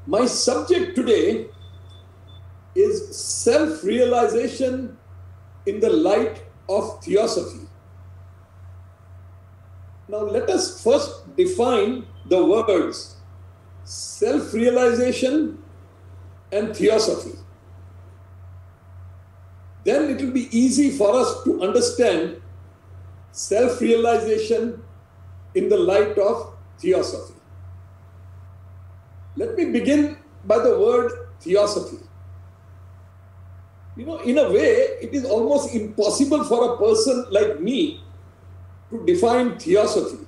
My subject today is self-realization in the light of Theosophy. Now let us first define the words self-realization and Theosophy. Then it will be easy for us to understand self-realization in the light of Theosophy. Let me begin by the word Theosophy. You know, in a way, it is almost impossible for a person like me to define Theosophy.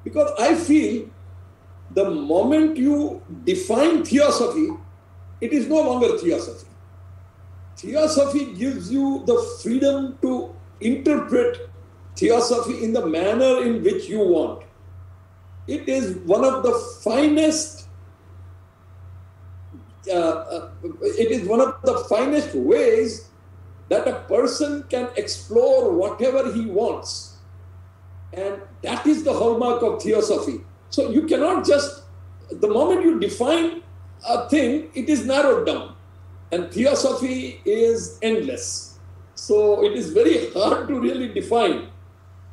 Because I feel the moment you define Theosophy, it is no longer Theosophy. Theosophy gives you the freedom to interpret Theosophy in the manner in which you want. It is one of the finest ways that a person can explore whatever he wants. And that is the hallmark of Theosophy. So you cannot just, the moment you define a thing, it is narrowed down. And Theosophy is endless. So it is very hard to really define.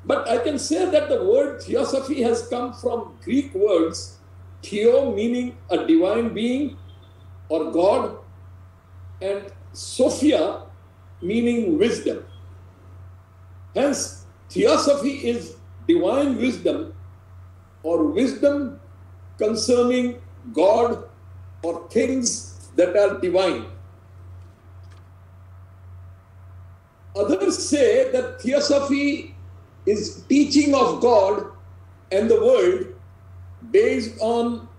But I can say that the word Theosophy has come from Greek words, theo meaning a divine being or God, and Sophia meaning wisdom. Hence, Theosophy is divine wisdom or wisdom concerning God or things that are divine. Others say that Theosophy is teaching of God and the world based on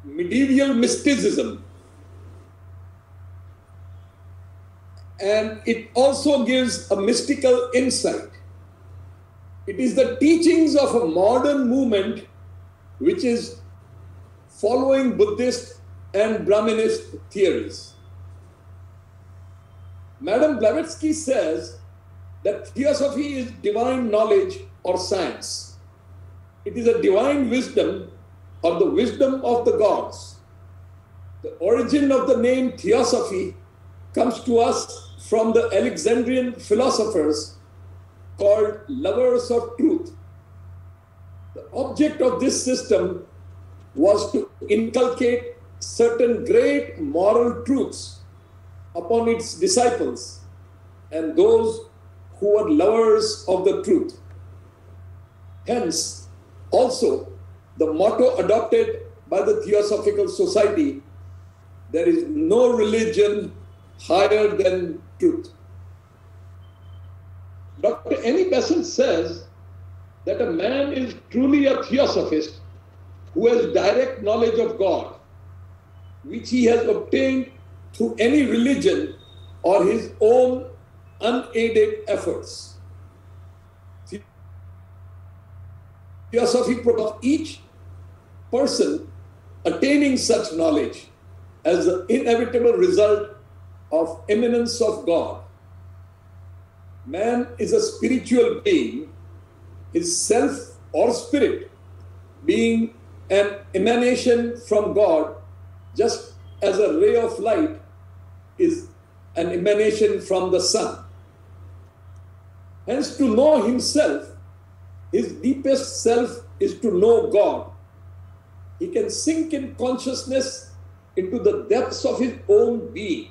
medieval mysticism. And it also gives a mystical insight. It is the teachings of a modern movement which is following Buddhist and Brahminist theories. Madame Blavatsky says that Theosophy is divine knowledge or science. It is a divine wisdom or the wisdom of the gods. The origin of the name Theosophy comes to us from the Alexandrian philosophers called lovers of truth. The object of this system was to inculcate certain great moral truths upon its disciples and those who were lovers of the truth. Hence, also, the motto adopted by the Theosophical Society, there is no religion higher than truth. Dr. Annie Besant says that a man is truly a Theosophist who has direct knowledge of God, which he has obtained through any religion or his own unaided efforts. Theosophy promotes each person attaining such knowledge as the inevitable result of immanence of God. Man is a spiritual being, his self or spirit being an emanation from God, just as a ray of light is an emanation from the sun. Hence, to know himself, his deepest self is to know God. He can sink in consciousness into the depths of his own being,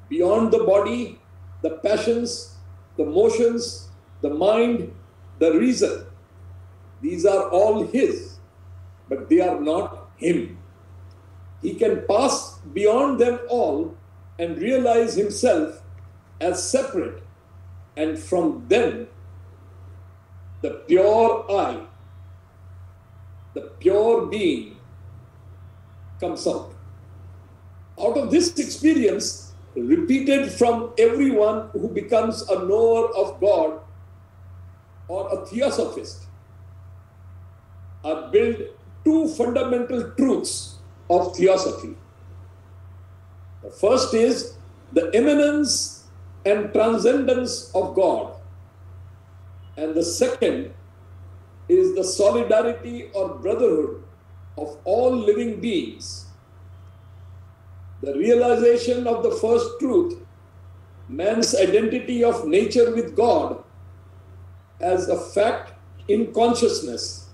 beyond the body, the passions, the motions, the mind, the reason. These are all his, but they are not him. He can pass beyond them all and realize himself as separate, and from them, the pure I, the pure being, comes out. Out of this experience, repeated from everyone who becomes a knower of God or a theosophist, are built two fundamental truths of theosophy. The first is the immanence and transcendence of God. And the second is the solidarity or brotherhood of all living beings. The realization of the first truth, man's identity of nature with God, as a fact in consciousness,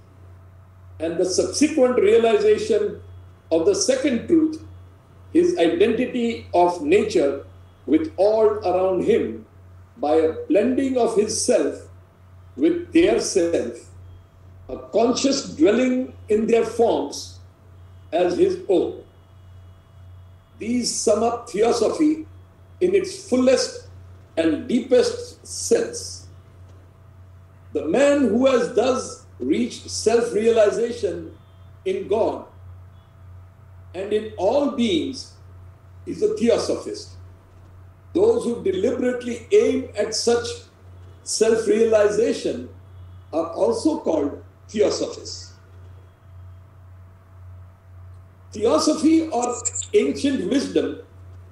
and the subsequent realization of the second truth, his identity of nature with all around him, by a blending of his self with their self, a conscious dwelling in their forms as his own. These sum up Theosophy in its fullest and deepest sense. The man who has thus reached self-realization in God and in all beings is a Theosophist. Those who deliberately aim at such self-realization are also called Theosophists. Theosophy, or ancient wisdom,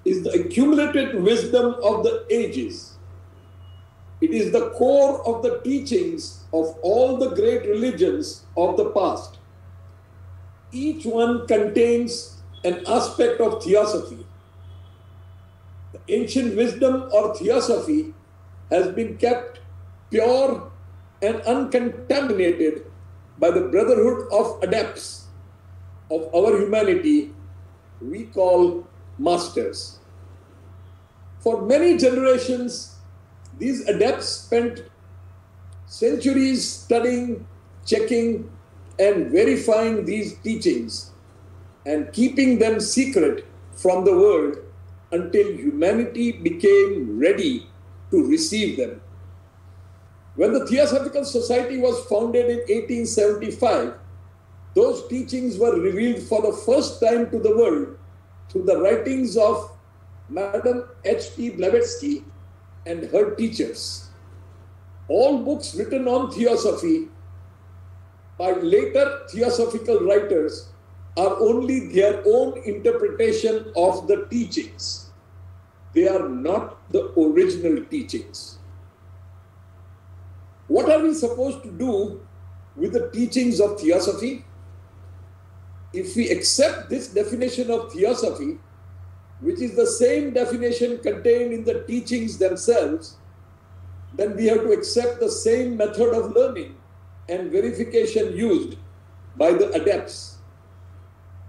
is the accumulated wisdom of the ages. It is the core of the teachings of all the great religions of the past. Each one contains an aspect of Theosophy. The ancient wisdom or Theosophy has been kept pure and uncontaminated by the brotherhood of adepts of our humanity we call masters. For many generations, these adepts spent centuries studying, checking, and verifying these teachings and keeping them secret from the world until humanity became ready to receive them. When the Theosophical Society was founded in 1875, those teachings were revealed for the first time to the world through the writings of Madame H.P. Blavatsky and her teachers. All books written on Theosophy by later theosophical writers are only their own interpretation of the teachings. They are not the original teachings. What are we supposed to do with the teachings of Theosophy? If we accept this definition of Theosophy, which is the same definition contained in the teachings themselves, then we have to accept the same method of learning and verification used by the adepts.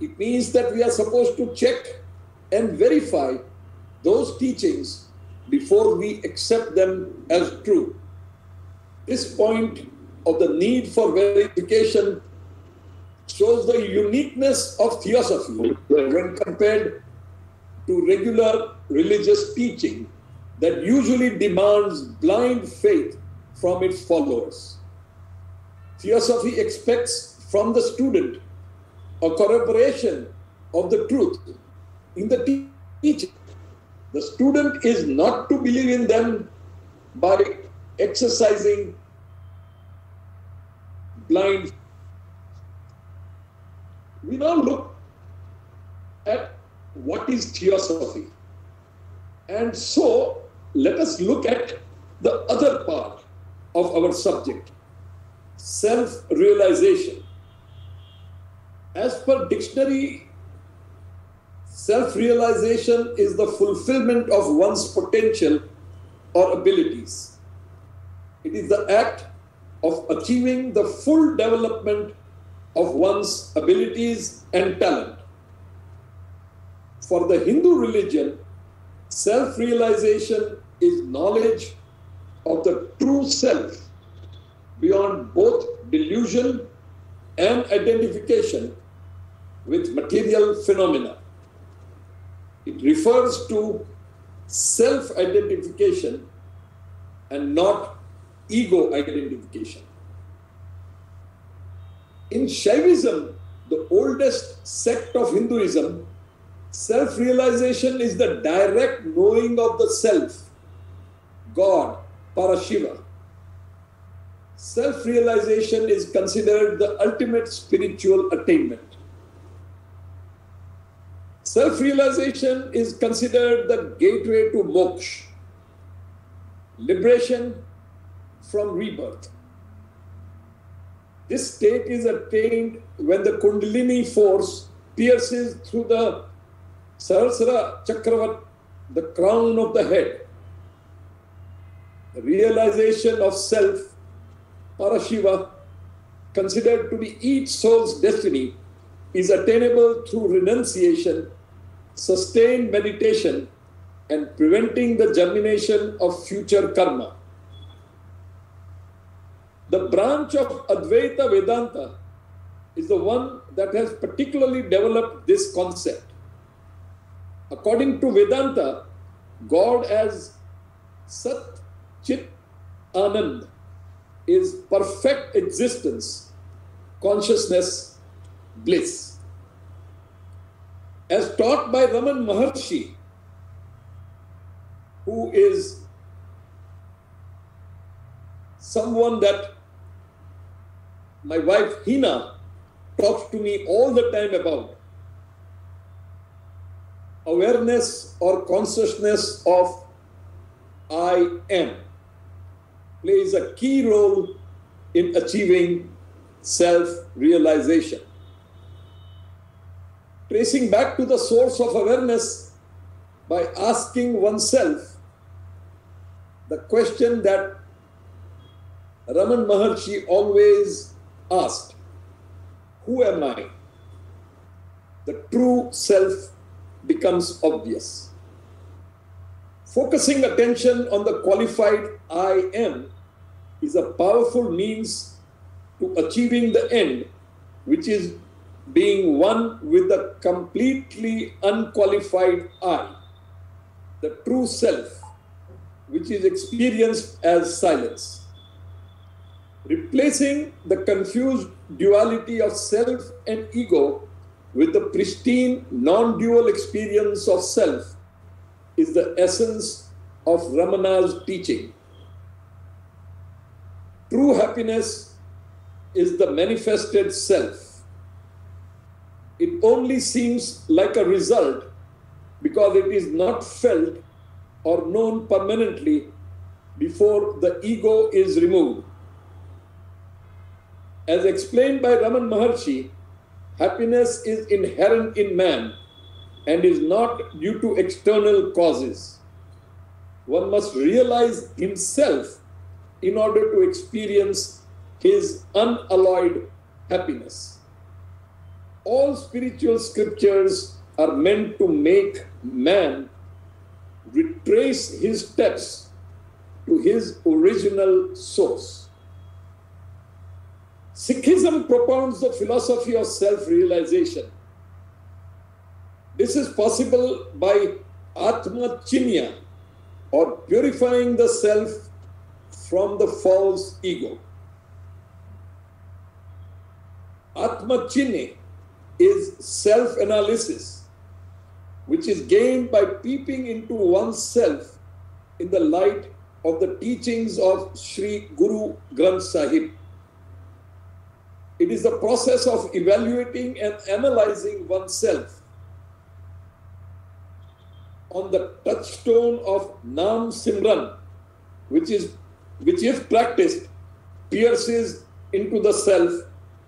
It means that we are supposed to check and verify those teachings before we accept them as true. This point of the need for verification shows the uniqueness of Theosophy when compared to regular religious teaching that usually demands blind faith from its followers. Theosophy expects from the student a corroboration of the truth in the teaching. The student is not to believe in them by exercising blind faith. We now look at what is Theosophy. And so let us look at the other part of our subject, self-realization. As per dictionary, self-realization is the fulfillment of one's potential or abilities. It is the act of achieving the full development of one's abilities and talent. For the Hindu religion, self-realization is knowledge of the true self beyond both delusion and identification with material phenomena. It refers to self-identification and not ego identification. In Shaivism, the oldest sect of Hinduism, self-realization is the direct knowing of the self, God, Parashiva. Self-realization is considered the ultimate spiritual attainment. Self-realization is considered the gateway to moksha, liberation from rebirth. This state is attained when the Kundalini force pierces through the Sahasrara Chakravat, the crown of the head, the realization of self, Parashiva, considered to be each soul's destiny, is attainable through renunciation, sustained meditation, and preventing the germination of future karma. The branch of Advaita Vedanta is the one that has particularly developed this concept. According to Vedanta, God as Sat Chit Anand is perfect existence, consciousness, bliss. As taught by Raman Maharshi, who is someone that my wife Hina talks to me all the time about, awareness or consciousness of I am plays a key role in achieving self-realization. Tracing back to the source of awareness by asking oneself the question that Raman Maharshi always asked, who am I? The true self becomes obvious. Focusing attention on the qualified I am is a powerful means to achieving the end, which is being one with the completely unqualified I, the true self, which is experienced as silence. Replacing the confused duality of self and ego with the pristine non-dual experience of self is the essence of Ramana's teaching. True happiness is the manifested self. It only seems like a result because it is not felt or known permanently before the ego is removed. As explained by Raman Maharshi, happiness is inherent in man and is not due to external causes. One must realize himself in order to experience his unalloyed happiness. All spiritual scriptures are meant to make man retrace his steps to his original source. Sikhism propounds the philosophy of self-realization. This is possible by Atma Chinya, or purifying the self from the false ego. Atma Chinne is self-analysis, which is gained by peeping into oneself in the light of the teachings of Sri Guru Granth Sahib. It is the process of evaluating and analyzing oneself on the touchstone of Nam Simran, which if practiced, pierces into the self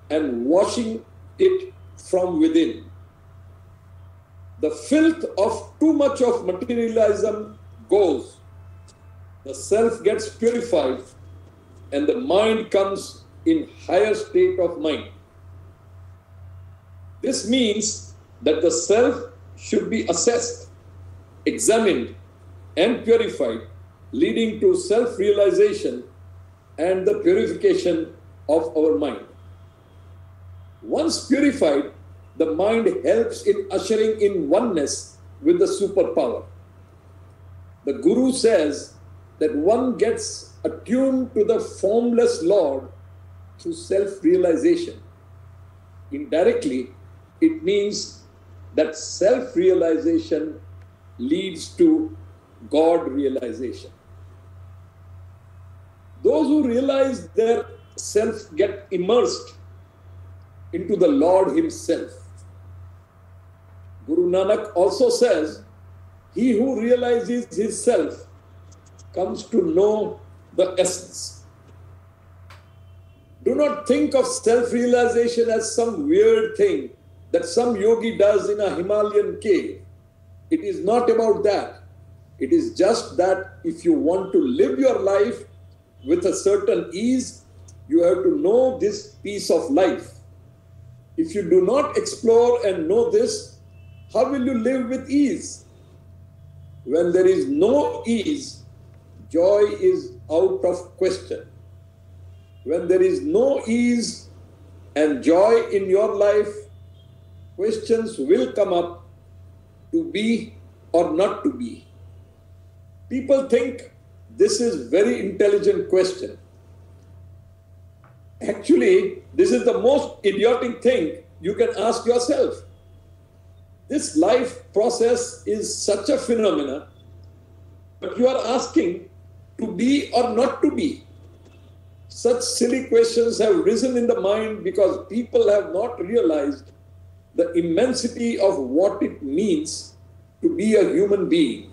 and washing it from within. The filth of too much of materialism goes. The self gets purified and the mind comes in higher state of mind. This means that the self should be assessed, examined, and purified, leading to self-realization and the purification of our mind. Once purified, the mind helps in ushering in oneness with the superpower. The Guru says that one gets attuned to the formless Lord through self-realization. Indirectly, it means that self-realization leads to God realization. Those who realize their self get immersed into the Lord Himself. Guru Nanak also says, he who realizes his self comes to know the essence. Do not think of self-realization as some weird thing that some yogi does in a Himalayan cave. It is not about that. It is just that if you want to live your life with a certain ease, you have to know this piece of life. If you do not explore and know this, how will you live with ease? When there is no ease, joy is out of question. When there is no ease and joy in your life, questions will come up to be or not to be. People think this is very intelligent question. Actually, this is the most idiotic thing you can ask yourself. This life process is such a phenomenon, but you are asking to be or not to be. Such silly questions have risen in the mind because people have not realized the immensity of what it means to be a human being.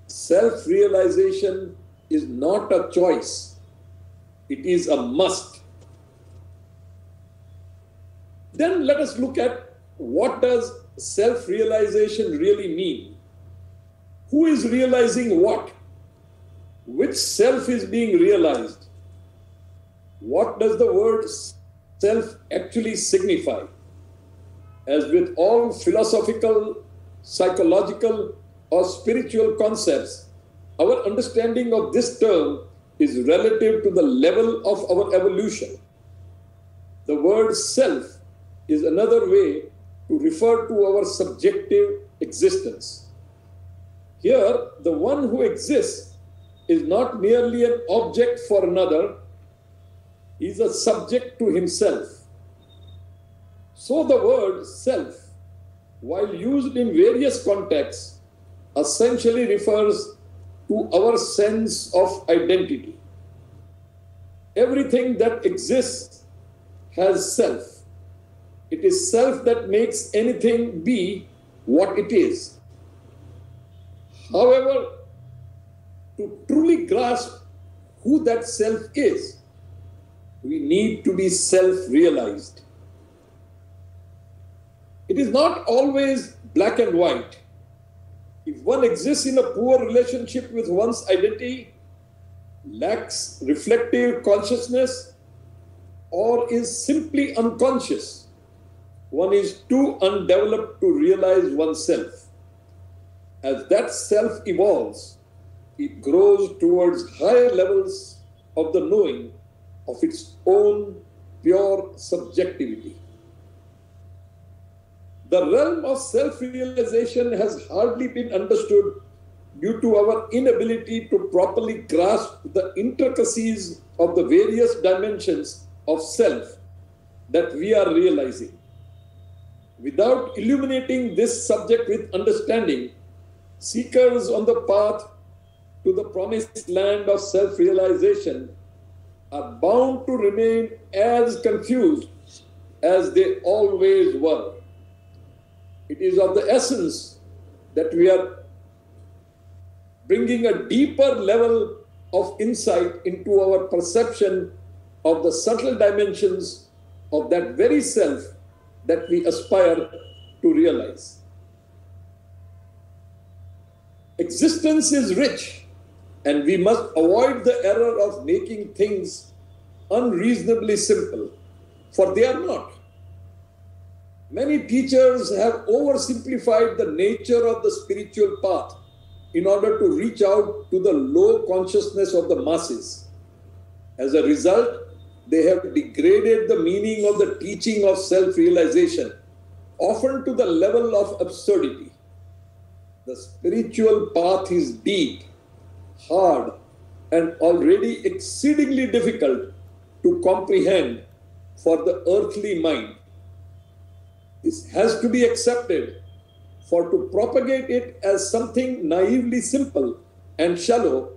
Self-realization is not a choice. It is a must. Then let us look at what does self-realization really mean? Who is realizing what? Which self is being realized? What does the word self actually signify? As with all philosophical, psychological, or spiritual concepts, our understanding of this term is relative to the level of our evolution. The word self is another way to refer to our subjective existence. Here, the one who exists is not merely an object for another, he is a subject to himself. So the word self, while used in various contexts, essentially refers to our sense of identity. Everything that exists has self. It is self that makes anything be what it is. However, to truly grasp who that self is, we need to be self-realized. It is not always black and white. If one exists in a poor relationship with one's identity, lacks reflective consciousness, or is simply unconscious, one is too undeveloped to realize oneself. As that self evolves, it grows towards higher levels of the knowing of its own pure subjectivity. The realm of self-realization has hardly been understood due to our inability to properly grasp the intricacies of the various dimensions of self that we are realizing. Without illuminating this subject with understanding, seekers on the path to the promised land of self-realization are bound to remain as confused as they always were. It is of the essence that we are bringing a deeper level of insight into our perception of the subtle dimensions of that very self that we aspire to realize. Existence is rich, and we must avoid the error of making things unreasonably simple, for they are not. Many teachers have oversimplified the nature of the spiritual path in order to reach out to the low consciousness of the masses. As a result, they have degraded the meaning of the teaching of self-realization, often to the level of absurdity. The spiritual path is deep, hard, and already exceedingly difficult to comprehend for the earthly mind. This has to be accepted, for to propagate it as something naively simple and shallow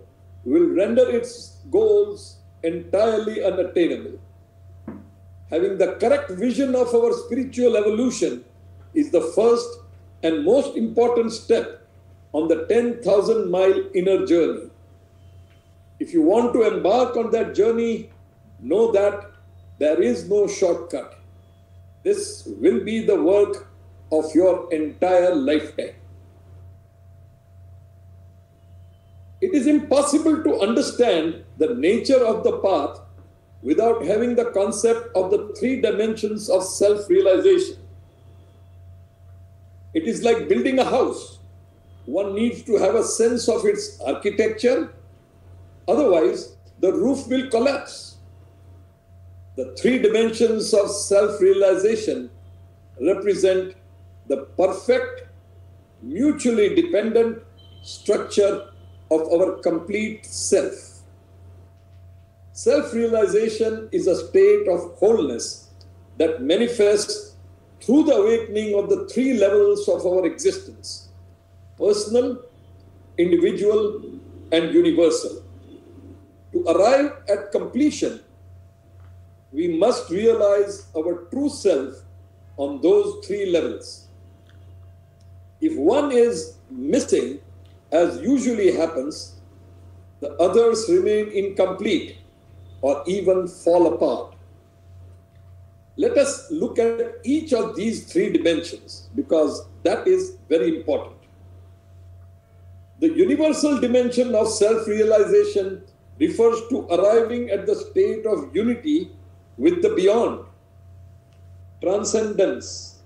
will render its goals entirely unattainable. Having the correct vision of our spiritual evolution is the first and most important step on the 10,000-mile inner journey. If you want to embark on that journey, know that There is no shortcut. This will be the work of your entire lifetime. It is impossible to understand the nature of the path without having the concept of the three dimensions of self-realization. It is like building a house. One needs to have a sense of its architecture, otherwise the roof will collapse. The three dimensions of self-realization represent the perfect, mutually dependent structure of our complete self. Self-realization is a state of wholeness that manifests through the awakening of the three levels of our existence: personal, individual, and universal. To arrive at completion, we must realize our true self on those three levels. If one is missing, as usually happens, the others remain incomplete or even fall apart. Let us look at each of these three dimensions because that is very important. The universal dimension of self-realization refers to arriving at the state of unity with the beyond, transcendence,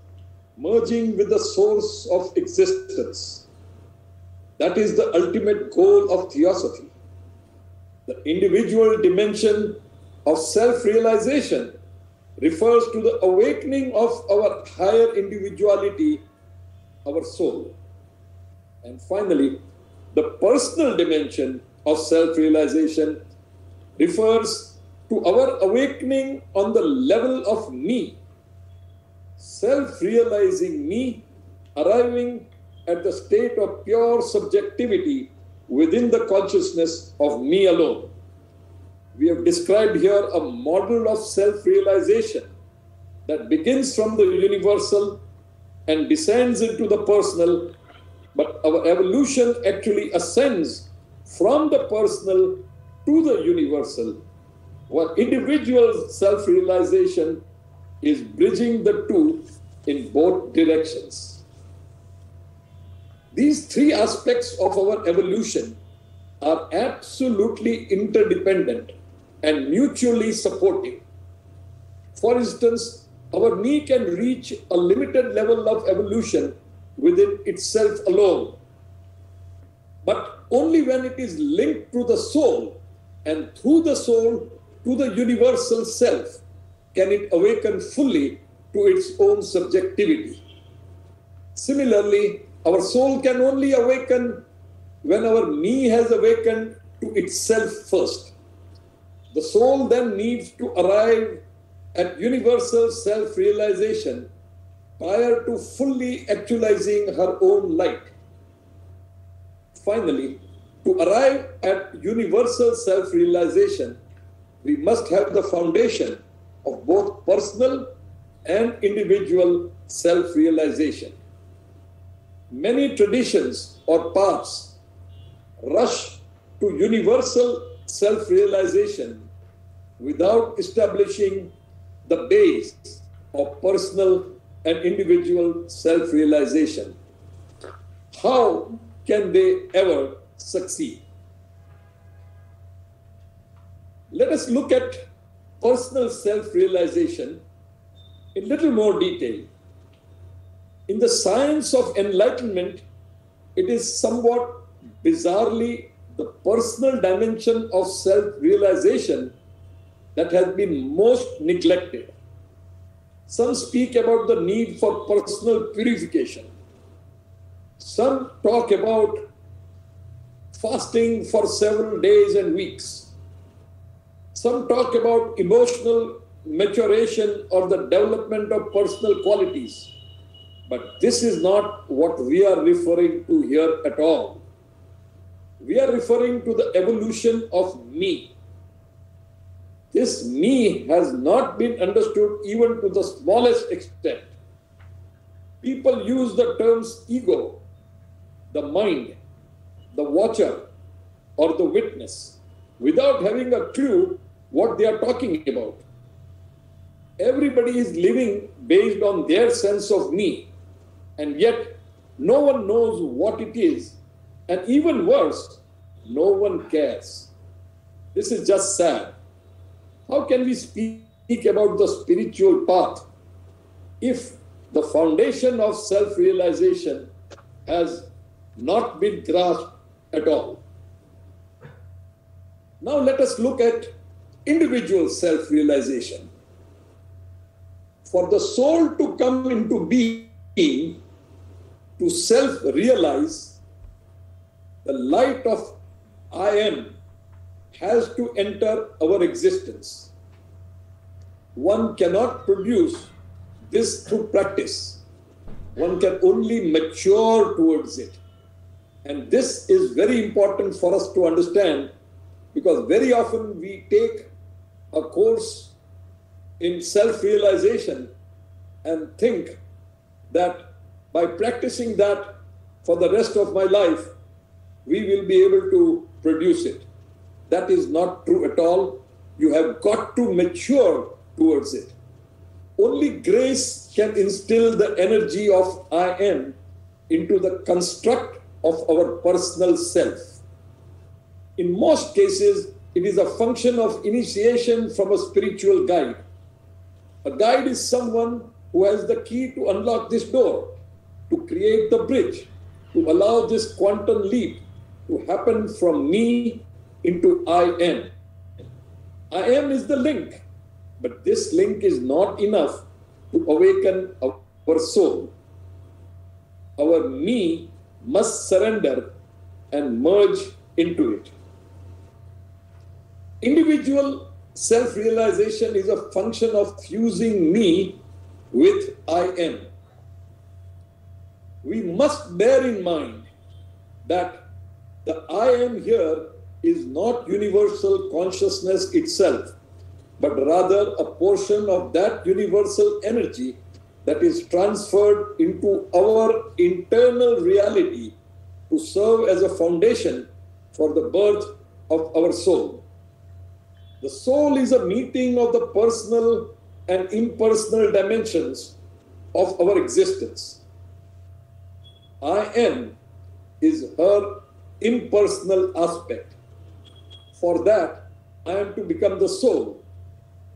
merging with the source of existence. That is the ultimate goal of Theosophy. The individual dimension of self-realization refers to the awakening of our higher individuality, our soul. And finally, the personal dimension of self-realization refers to our awakening on the level of me, self-realizing me, arriving at the state of pure subjectivity within the consciousness of me alone. We have described here a model of self-realization that begins from the universal and descends into the personal, but our evolution actually ascends from the personal to the universal, where individual self-realization is bridging the two in both directions. These three aspects of our evolution are absolutely interdependent and mutually supportive. For instance, our me can reach a limited level of evolution within itself alone, but only when it is linked to the soul, and through the soul to the universal self can it awaken fully to its own subjectivity. Similarly, our soul can only awaken when our me has awakened to itself first. The soul then needs to arrive at universal self-realization prior to fully actualizing her own light. Finally, to arrive at universal self-realization, we must have the foundation of both personal and individual self-realization. Many traditions or paths rush to universal self-realization without establishing the base of personal and individual self-realization. How can they ever succeed? Let us look at personal self-realization in little more detail. In the science of enlightenment, it is somewhat bizarrely the personal dimension of self-realization that has been most neglected. Some speak about the need for personal purification. Some talk about fasting for several days and weeks. Some talk about emotional maturation or the development of personal qualities. But this is not what we are referring to here at all. We are referring to the evolution of me. This me has not been understood even to the smallest extent. People use the terms ego, the mind, the watcher, or the witness without having a clue what they are talking about. Everybody is living based on their sense of me, and yet no one knows what it is, and even worse, no one cares. This is just sad. How can we speak about the spiritual path if the foundation of self-realization has not been grasped at all? Now let us look at individual self-realization. For the soul to come into being, to self-realize, the light of I am has to enter our existence. One cannot produce this through practice. One can only mature towards it. And this is very important for us to understand, because very often we take a course in self-realization and think that by practicing that for the rest of my life, we will be able to produce it. That is not true at all. You have got to mature towards it. Only grace can instill the energy of I am into the construct of our personal self. In most cases, it is a function of initiation from a spiritual guide. A guide is someone who has the key to unlock this door, to create the bridge, to allow this quantum leap to happen from me into I am. I am is the link, but this link is not enough to awaken our soul. Our me must surrender and merge into it. Individual self-realization is a function of fusing me with I am. We must bear in mind that the I am here is not universal consciousness itself, but rather a portion of that universal energy that is transferred into our internal reality to serve as a foundation for the birth of our soul. The soul is a meeting of the personal and impersonal dimensions of our existence. I am is her impersonal aspect. For that, I am to become the soul.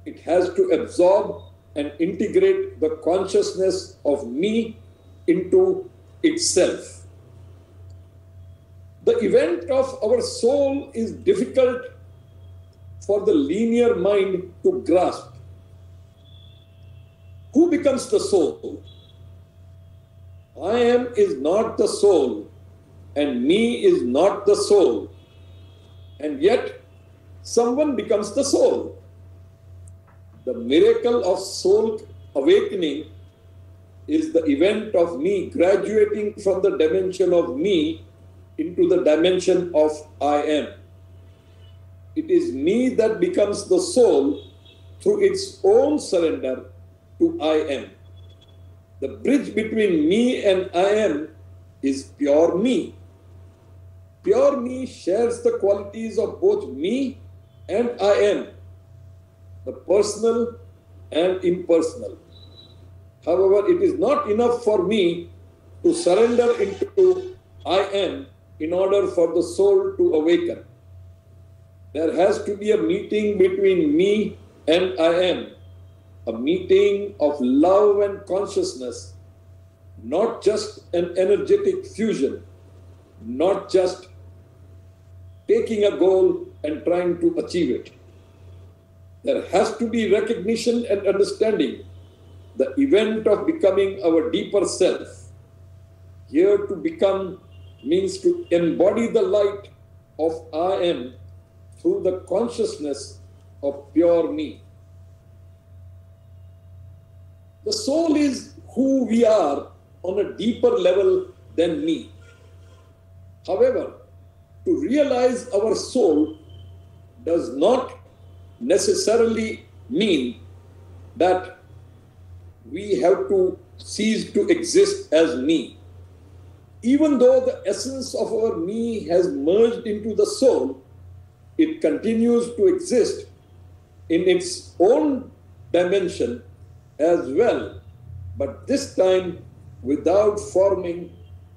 It has to absorb and integrate the consciousness of me into itself. The event of our soul is difficult for the linear mind to grasp. Who becomes the soul? I am is not the soul, and me is not the soul. And yet, someone becomes the soul. The miracle of soul awakening is the event of me graduating from the dimension of me into the dimension of I am. It is me that becomes the soul through its own surrender to I am. The bridge between me and I am is pure me. Pure me shares the qualities of both me and I am, the personal and impersonal. However, it is not enough for me to surrender into I am in order for the soul to awaken. There has to be a meeting between me and I am, a meeting of love and consciousness, not just an energetic fusion, not just taking a goal and trying to achieve it. There has to be recognition and understanding, the event of becoming our deeper self. Here to become means to embody the light of I am through the consciousness of pure me. The soul is who we are on a deeper level than me. However, to realize our soul does not necessarily mean that we have to cease to exist as me. Even though the essence of our me has merged into the soul, it continues to exist in its own dimension as well, but this time without forming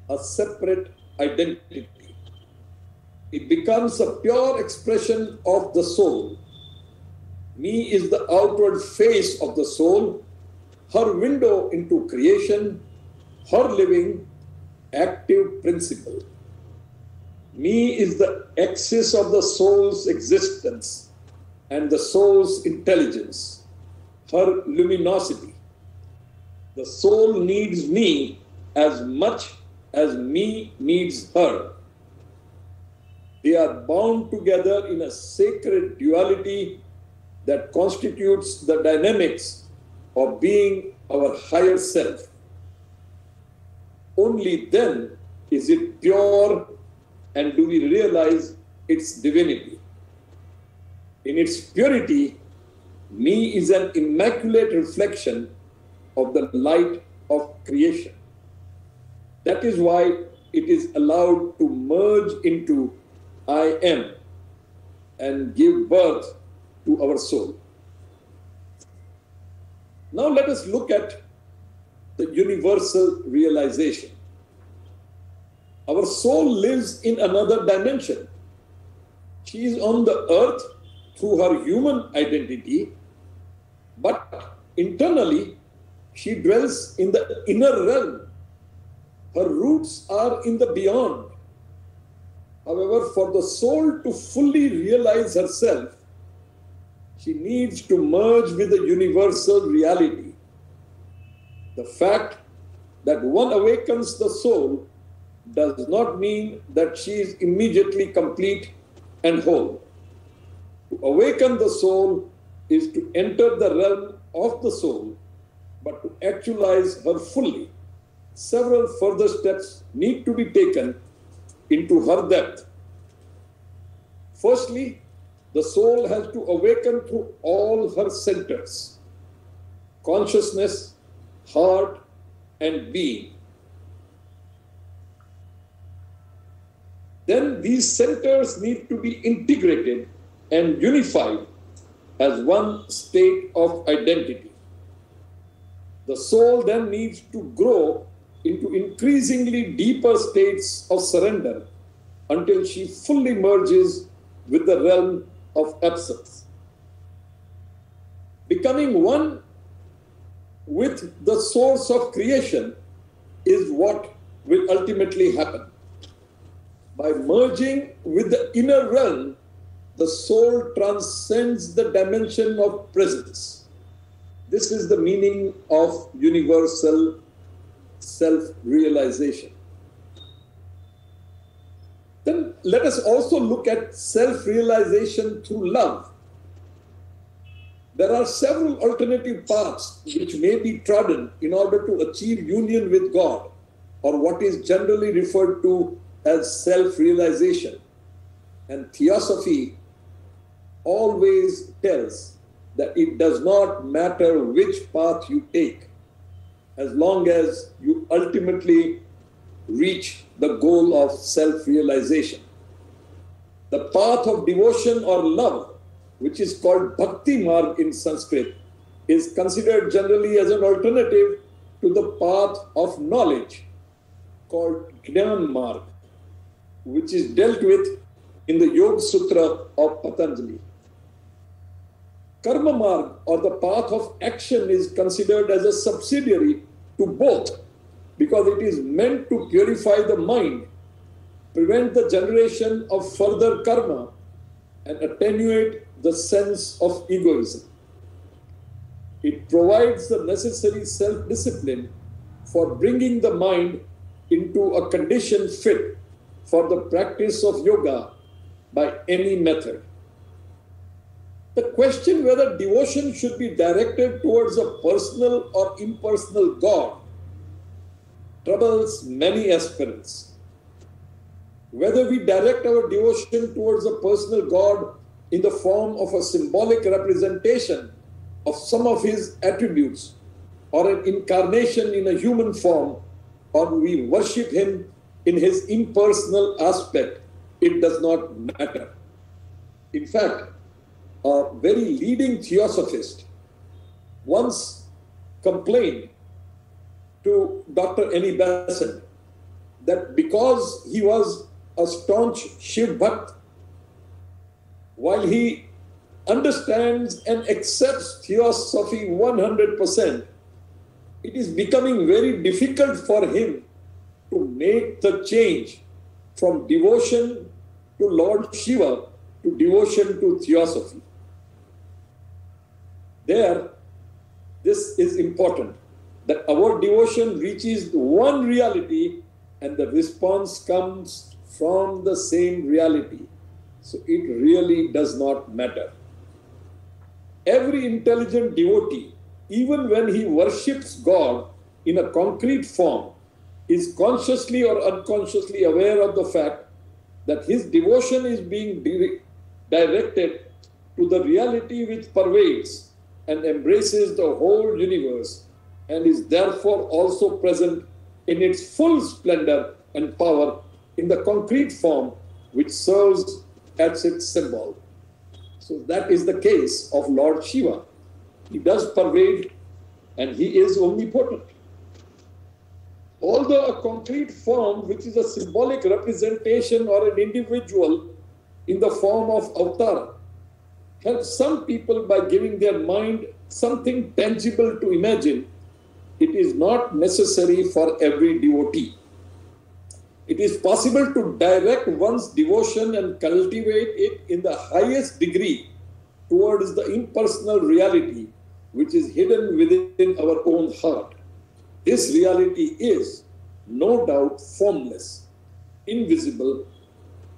a separate identity. It becomes a pure expression of the soul. Me is the outward face of the soul, her window into creation, her living, active principle. Me is the axis of the soul's existence and the soul's intelligence, her luminosity. The soul needs me as much as me needs her. They are bound together in a sacred duality that constitutes the dynamics of being our higher self. Only then is it pure and do we realize its divinity. In its purity, me is an immaculate reflection of the light of creation. That is why it is allowed to merge into I am and give birth to our soul. Now let us look at the universal realization. Our soul lives in another dimension. She is on the earth through her human identity, but internally she dwells in the inner realm. Her roots are in the beyond. However, for the soul to fully realize herself, she needs to merge with the universal reality. The fact that one awakens the soul does not mean that she is immediately complete and whole. To awaken the soul is to enter the realm of the soul, but to actualize her fully, several further steps need to be taken into her depth. Firstly, the soul has to awaken through all her centers: consciousness, heart, and being. Then these centers need to be integrated and unified as one state of identity. The soul then needs to grow into increasingly deeper states of surrender until she fully merges with the realm of absence. Becoming one with the source of creation is what will ultimately happen. By merging with the inner realm, the soul transcends the dimension of presence. This is the meaning of universal self-realization. Then let us also look at self-realization through love. There are several alternative paths which may be trodden in order to achieve union with God, or what is generally referred to as self-realization. And Theosophy always tells that it does not matter which path you take, as long as you ultimately reach the goal of self-realization. The path of devotion or love, which is called Bhakti Marg in Sanskrit, is considered generally as an alternative to the path of knowledge called Jnana Marg, which is dealt with in the Yoga Sutra of Patanjali. Karma Marg, or the path of action, is considered as a subsidiary to both because it is meant to purify the mind, prevent the generation of further karma, and attenuate the sense of egoism. It provides the necessary self-discipline for bringing the mind into a condition fit for the practice of yoga by any method. The question whether devotion should be directed towards a personal or impersonal God troubles many aspirants. Whether we direct our devotion towards a personal God in the form of a symbolic representation of some of his attributes, or an incarnation in a human form, or we worship him in his impersonal aspect, it does not matter. In fact, a very leading theosophist once complained to Dr. Annie Besant that because he was a staunch Shiv Bhakt, while he understands and accepts Theosophy 100%, it is becoming very difficult for him to make the change from devotion to Lord Shiva to devotion to Theosophy. There, this is important, that our devotion reaches one reality and the response comes from the same reality. So it really does not matter. Every intelligent devotee, even when he worships God in a concrete form, is consciously or unconsciously aware of the fact that his devotion is being directed to the reality which pervades and embraces the whole universe and is therefore also present in its full splendor and power in the concrete form which serves as its symbol. So that is the case of Lord Shiva. He does pervade and he is omnipotent. Although a concrete form, which is a symbolic representation or an individual in the form of avatar, helps some people by giving their mind something tangible to imagine, it is not necessary for every devotee. It is possible to direct one's devotion and cultivate it in the highest degree towards the impersonal reality which is hidden within our own heart. This reality is, no doubt, formless, invisible,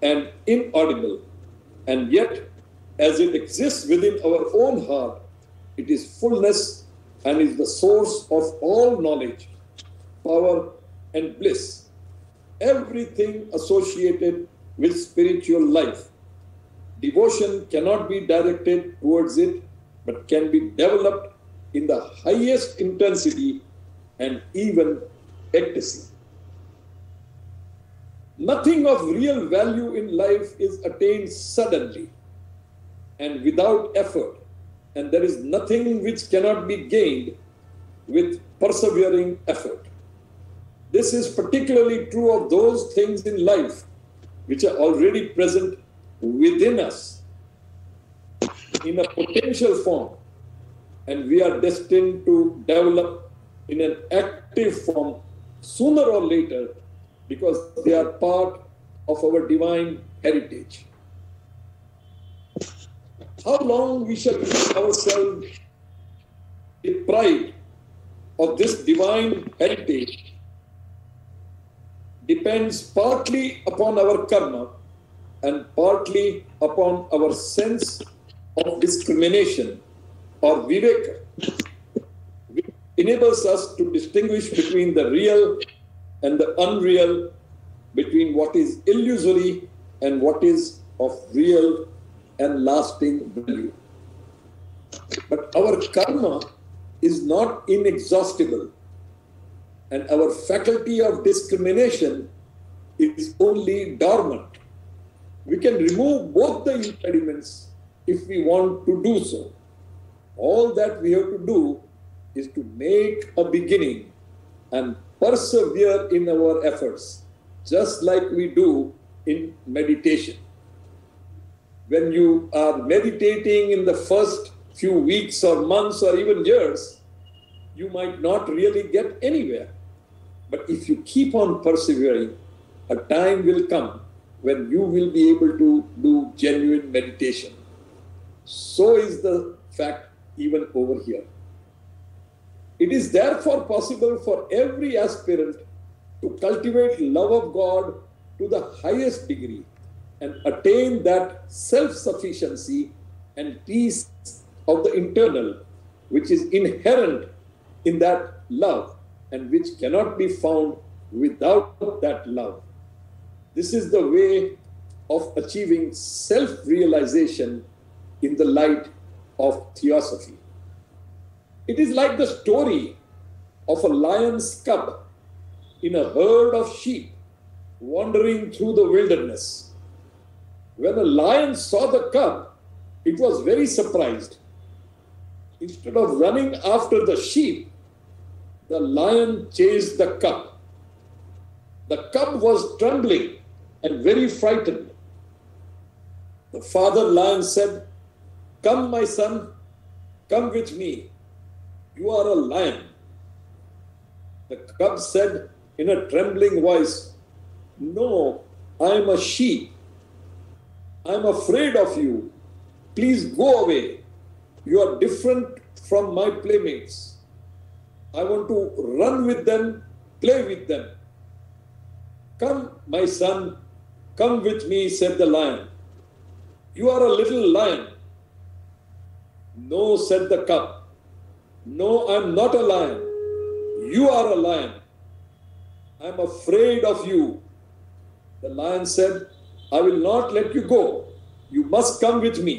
and inaudible, and yet, as it exists within our own heart, it is fullness and is the source of all knowledge, power, and bliss. Everything associated with spiritual life. Devotion cannot be directed towards it, but can be developed in the highest intensity and even ecstasy. Nothing of real value in life is attained suddenly and without effort, and there is nothing which cannot be gained with persevering effort. This is particularly true of those things in life which are already present within us in a potential form, and we are destined to develop in an active form sooner or later because they are part of our divine heritage. How long we shall keep ourselves deprived of this divine heritage depends partly upon our karma and partly upon our sense of discrimination or viveka, which enables us to distinguish between the real and the unreal, between what is illusory and what is of real and lasting value. But our karma is not inexhaustible, and our faculty of discrimination is only dormant. We can remove both the impediments if we want to do so. All that we have to do is to make a beginning and persevere in our efforts, just like we do in meditation. When you are meditating in the first few weeks or months or even years, you might not really get anywhere. But if you keep on persevering, a time will come when you will be able to do genuine meditation. So is the fact even over here. It is therefore possible for every aspirant to cultivate love of God to the highest degree and attain that self-sufficiency and peace of the internal, which is inherent in that love and which cannot be found without that love. This is the way of achieving self-realization in the light of Theosophy. It is like the story of a lion's cub in a herd of sheep wandering through the wilderness. When a lion saw the cub, it was very surprised. Instead of running after the sheep, the lion chased the cub. The cub was trembling and very frightened. The father lion said, "Come, my son, come with me. You are a lion." The cub said in a trembling voice, "No, I am a sheep. I am afraid of you. Please go away. You are different from my playmates. I want to run with them, play with them." "Come, my son, come with me," said the lion. "You are a little lion." "No," said the cub. "No, I'm not a lion. You are a lion. I'm afraid of you." The lion said, "I will not let you go. You must come with me."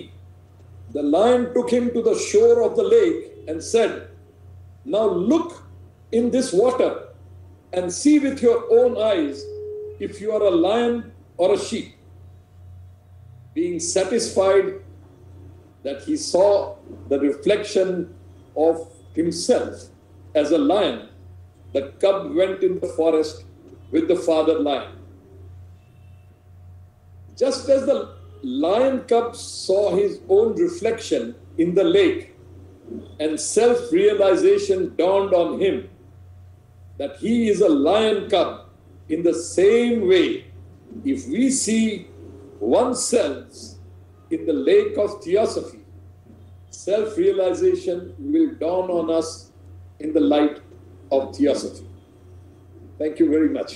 The lion took him to the shore of the lake and said, "Now look in this water and see with your own eyes if you are a lion or a sheep." Being satisfied that he saw the reflection of himself as a lion, the cub went in the forest with the father lion. Just as the lion cub saw his own reflection in the lake and self-realization dawned on him that he is a lion cub, in the same way, if we see oneself in the lake of Theosophy, self-realization will dawn on us in the light of Theosophy. Thank you very much.